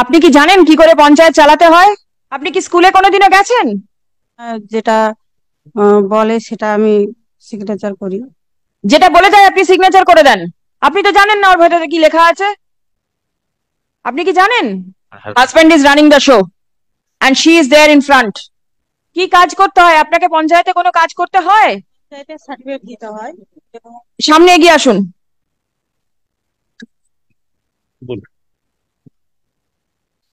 আপনি কি জানেন কি করে পঞ্চায়েত চালাতে হয়? আপনি কি স্কুলে কোনোদিনও গেছেন? যেটা বলে সেটা আমি সিগনেচার করি। যেটা বলে দেয় আপনি সিগনেচার করে দেন? আপনি তো জানেন না ওর ভেতরে কি লেখা আছে। আপনি কি জানেন? Husband is running the show and she is there in front. কি কাজ করতে হয় আপনাকে? পঞ্চায়েতে কোনো কাজ করতে হয়? সার্টিফিকেট দিতে হয় এবং সামনে এগিয়ে আসুন।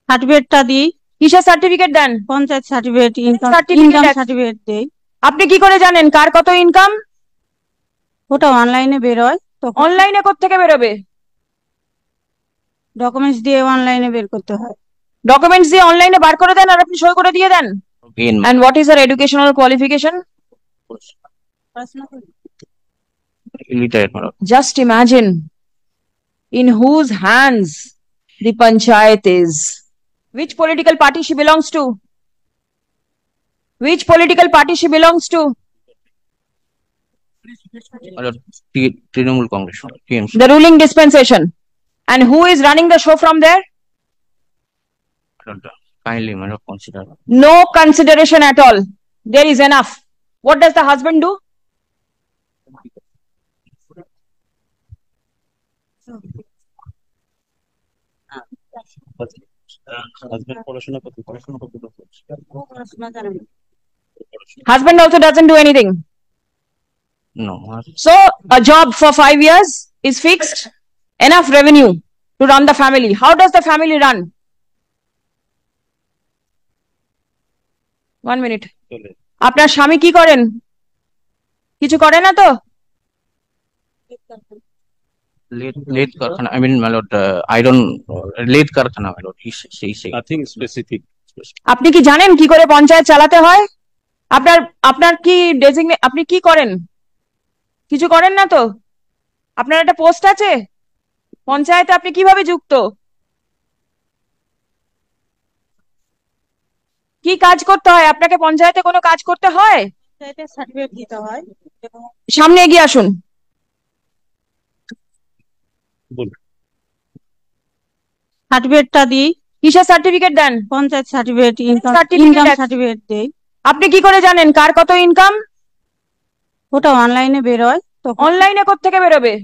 সার্টিফিকেটটা দিই। কিসের সার্টিফিকেট দেন? Panchayat certificate, income certificate certificate দেই। আপনি কি করে জানেন কার কত ইনকাম? ওটা অনলাইনে বেরোয়, তখন অনলাইনে কোত্থেকে বেরোবে? ডকুমেন্টস দিয়ে অনলাইনে বের করতে হয়। ডকুমেন্টস দিয়ে অনলাইনে বার করে দেন আর আপনি সই করে দিয়ে দেন। And what is her educational qualification? পড়াশোনা করি। Just imagine in whose hands the panchayat is. Which political party she belongs to? Which political party she belongs to? Trinamool Congress, TMC. The ruling dispensation. And who is running the show from there? Kindly, madam, consider. No consideration at all. There is enough. What does the husband do? Husband also doesn't do anything. No. So a job for 5 years is fixed. Enough revenue to run the family. How does the family run? 1 minute. আপনার স্বামী কি করেন? কিছু করে না তো? Late Karkhana, I mean, my lord, iron, late Karkhana, my lord. Nothing specific. আপনি কি জানেন কি করে পঞ্চায়েত চালাতে হয়? আপনার আপনার কি ডেজিগনেট, আপনি কি করেন? কিছু করেন না তো? আপনার একটা পোস্ট আছে পঞ্চায়েতে, আপনি কিভাবে যুক্ত? কি কাজ করতে হয় আপনাকে? পঞ্চায়েতে কোনো কাজ করতে হয়? সার্টিফিকেট দিতে হয় এবং সামনে এগিয়ে আসুন। সার্টিফিকেটটা দিই। কিসের সার্টিফিকেট দেন? পঞ্চায়েত সার্টিফিকেট, ইনকাম সার্টিফিকেট দেই। আপনি কি করে জানেন কার কত ইনকাম? ওটা অনলাইনে বেরোয়, তখন অনলাইনে কোত্থেকে বেরোবে?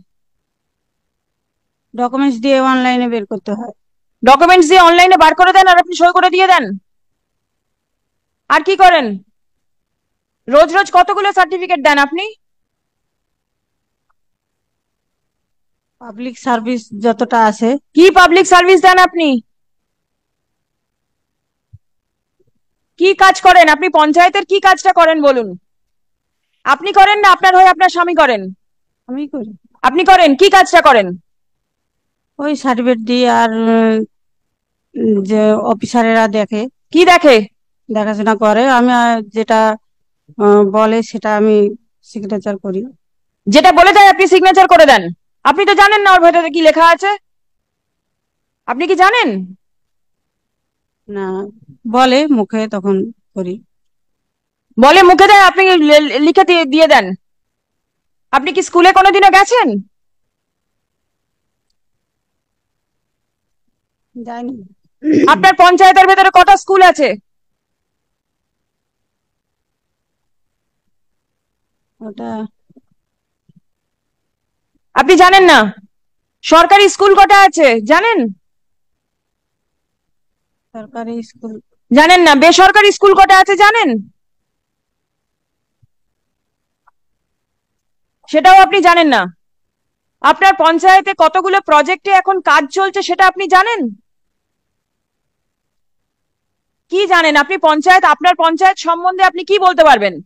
ডকুমেন্টস দিয়ে অনলাইনে বের করতে হয়। ডকুমেন্টস দিয়ে অনলাইনে বার করে দেন আর আপনি সই করে দিয়ে দেন। আর কি করেন? রোজ রোজ কতগুলো সার্টিফিকেট দেন আপনি? পাবলিক সার্ভিস যতটা আছে। কি পাবলিক সার্ভিস দেন আপনি? কি কাজ করেন আপনি? পঞ্চায়েতের কি কাজটা করেন বলুন? আপনি করেন না আপনার হয়ে আপনার স্বামী করেন? আমি করি। আপনি করেন, কি কাজটা করেন? ওই সার্টিফিকেট দিই আর যে অফিসারেরা দেখে। কি দেখে? দেখাশোনা করে। আমি যেটা বলে সেটা আমি সিগনেচার করি। যেটা বলে দেয় আপনি সিগনেচার করে দেন? আপনি তো জানেন না ওর ভেতরে কি লেখা আছে। আপনি কি জানেন? না, বলে মুখে, তখন করি। বলে মুখে দেয়, আপনি লিখে দিয়ে দেন? আপনি কি স্কুলে কোনোদিনও গেছেন? যাইনি। আপনার পঞ্চায়েতের ভেতরে কটা স্কুল আছে? ওটা আপনি জানেন না? সরকারি স্কুল কটা আছে জানেন? সরকারি স্কুল জানেন না? বেসরকারি স্কুল কটা আছে জানেন? সেটাও আপনি জানেন না? আপনার পঞ্চায়েতে কতগুলো প্রজেক্টে এখন কাজ চলছে সেটা আপনি জানেন? কি জানেন আপনি পঞ্চায়েত? আপনার পঞ্চায়েত সম্বন্ধে আপনি কি বলতে পারবেন?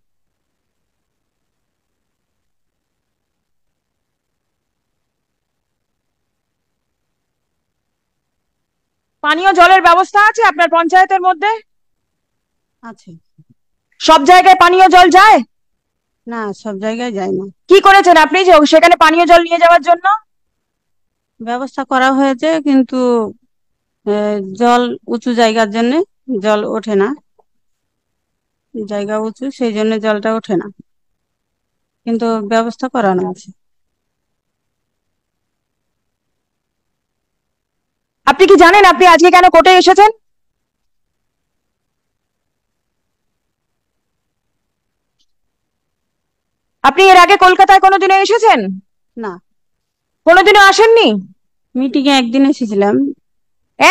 পানীয় জলের ব্যবস্থা আছে আপনার পঞ্চায়েতের মধ্যে? আছে। সব জায়গায় পানীয় জল যায় না, সব জায়গায় যায় না। কি করেছেন আপনি যে সেখানে পানীয় জল নিয়ে যাওয়ার জন্য? ব্যবস্থা করা হয়েছে, কিন্তু জল উঁচু জায়গার জন্য জল ওঠে না। জায়গা উঁচু, সেই জন্য জলটা ওঠে না, কিন্তু ব্যবস্থা করানো আছে। আপনি আপনি কি জানেন আপনি আজকে কেন কোর্টে এসেছেন? আপনি এর আগে কলকাতায় কোনোদিনও এসেছেন? না, কোনোদিনও আসেননি? মিটিং এ একদিন এসেছিলাম,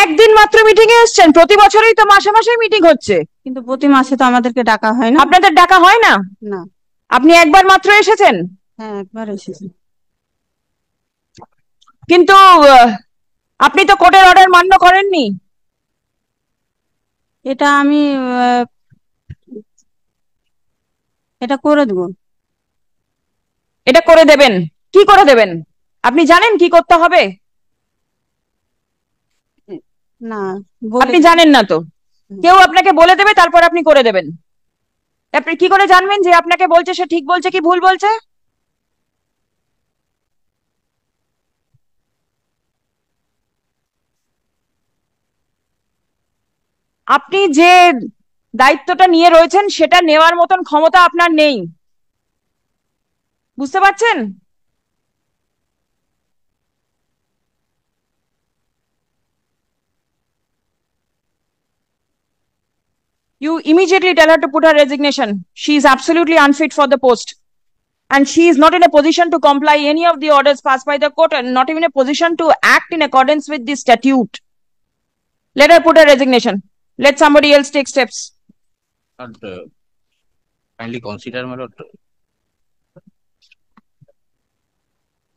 একদিন মাত্র মিটিং এ এসেছেন? প্রতি বছরই তো মাসে মাসে মিটিং হচ্ছে। কিন্তু প্রতি মাসে তো আমাদেরকে ডাকা হয় না। আপনাদের ডাকা হয় না? না। আপনি একবার মাত্র এসেছেন? হ্যাঁ, একবার এসেছি। কিন্তু আপনি তো কোর্টের অর্ডার মান্য করেননি। এটা আমি এটা করে দেবো। এটা করে দেবেন? কি করে দেবেন? আপনি জানেন কি করতে হবে? না, আপনি জানেন না তো? কেউ আপনাকে বলে দেবে, তারপর আপনি করে দেবেন। আপনি কি করে জানবেন যে আপনাকে বলছে সে ঠিক বলছে কি ভুল বলছে? আপনি যে দায়িত্বটা নিয়ে রয়েছেন সেটা নেওয়ার মতন ক্ষমতা আপনার নেই, বুঝতে পারছেন? You immediately tell her to put her resignation. She is absolutely unfit for the post. And she is not in a position to comply any of the orders passed by the court and not even a position to act in accordance with the statute. Let her put her resignation. Let somebody else take steps. Lord, kindly consider, my lord.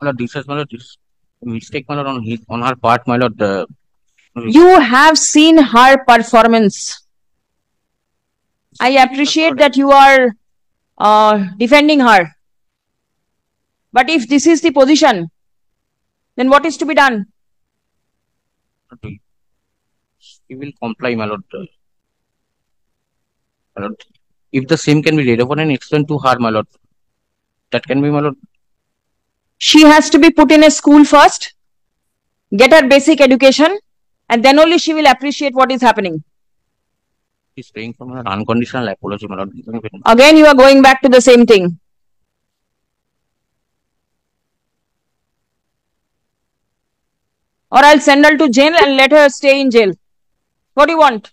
My lord, this is, my lord, this mistake, my lord, on her part, my lord. You have seen her performance. I appreciate that you are defending her. But if this is the position, then what is to be done? He will comply, my lord. My lord, if the same can be read upon and explained to her, my lord, that can be, my lord. She has to be put in a school first, get her basic education, and then only she will appreciate what is happening. He's praying for an unconditional apology, my lord. Again, you are going back to the same thing. Or I'll send her to jail and let her stay in jail. What do you want?